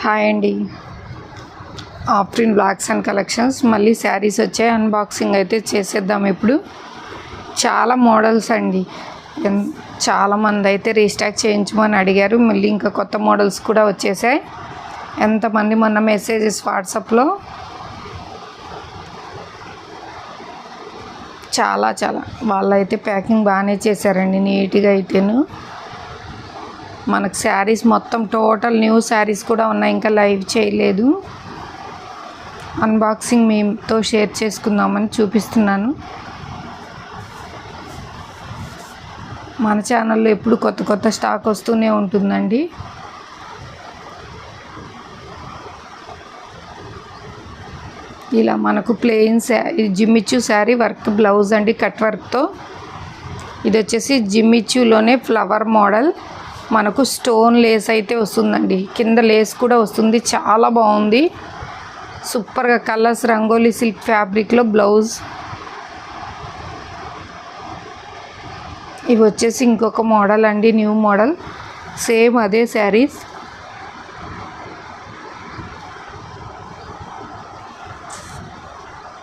Hi అండి. Afrin blocks and collections మళ్ళీ శారీస్ వచ్చాయి. అన్బాక్సింగ్ అయితే చేసేద్దాం. ఇప్పుడు చాలా మోడల్స్ అండి. చాలామంది అయితే రీస్టాక్ చేయించమని అడిగారు. మళ్ళీ ఇంకా కొత్త మోడల్స్ కూడా వచ్చేసాయి. ఎంతమంది మొన్న మెసేజెస్ వాట్సాప్లో చాలా వాళ్ళైతే ప్యాకింగ్ బాగానే చేశారండి, నీట్గా అయితేను. మనకు శారీస్ మొత్తం టోటల్ న్యూ శారీస్ కూడా ఉన్నాయి, ఇంకా లైవ్ చేయలేదు. అన్బాక్సింగ్ మీతో షేర్ చేసుకుందామని చూపిస్తున్నాను. మన ఛానల్లో ఎప్పుడు కొత్త స్టాక్ వస్తూనే ఉంటుందండి. ఇలా మనకు ప్లెయిన్ జిమ్మిచ్చు శారీ వర్క్ బ్లౌజ్ అండి, కట్ వర్క్తో. ఇది వచ్చేసి జిమ్మిచ్చులోనే ఫ్లవర్ మోడల్. మనకు స్టోన్ లేస్ అయితే వస్తుందండి, కింద లేస్ కూడా వస్తుంది. చాలా బాగుంది, సూపర్గా కలర్స్. రంగోలీ సిల్క్ ఫ్యాబ్రిక్లో బ్లౌజ్. ఇవి వచ్చేసి ఇంకొక మోడల్ అండి, న్యూ మోడల్. సేమ్ అదే శారీస్.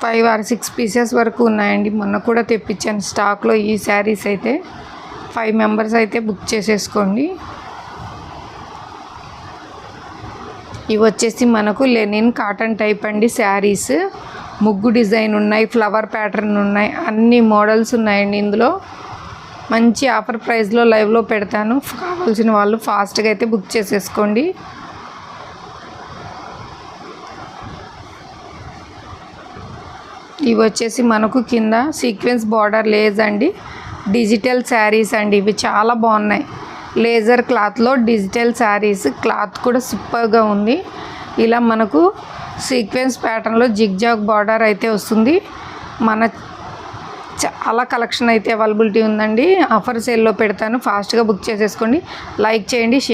ఫైవ్ ఆర్ 6 పీసెస్ వరకు ఉన్నాయండి. మొన్న కూడా తెప్పించాను స్టాక్లో ఈ శారీస్ అయితే. 5 మెంబర్స్ అయితే బుక్ చేసేసుకోండి. ఇవి వచ్చేసి మనకు లెనిన్ కాటన్ టైప్ అండి శారీస్. ముగ్గు డిజైన్ ఉన్నాయి, ఫ్లవర్ ప్యాటర్న్ ఉన్నాయి, అన్ని మోడల్స్ ఉన్నాయండి ఇందులో. మంచి ఆఫర్ ప్రైస్లో లైవ్లో పెడతాను. కావాల్సిన వాళ్ళు ఫాస్ట్గా అయితే బుక్ చేసేసుకోండి. ఇవి వచ్చేసి మనకు కింద సీక్వెన్స్ బార్డర్ లేస్ అండి, డిజిటల్ శారీస్ అండి. ఇవి చాలా బాగున్నాయి. లేజర్ క్లాత్లో డిజిటల్ శారీస్. క్లాత్ కూడా సూపర్గా ఉంది. ఇలా మనకు సీక్వెన్స్ ప్యాటర్న్లో జిగ్జాగ్ బార్డర్ అయితే వస్తుంది. మన చాలా కలెక్షన్ అయితే అవైలబిలిటీ ఉందండి. ఆఫర్ సేల్లో పెడతాను, ఫాస్ట్గా బుక్ చేసేసుకోండి. లైక్ చేయండి.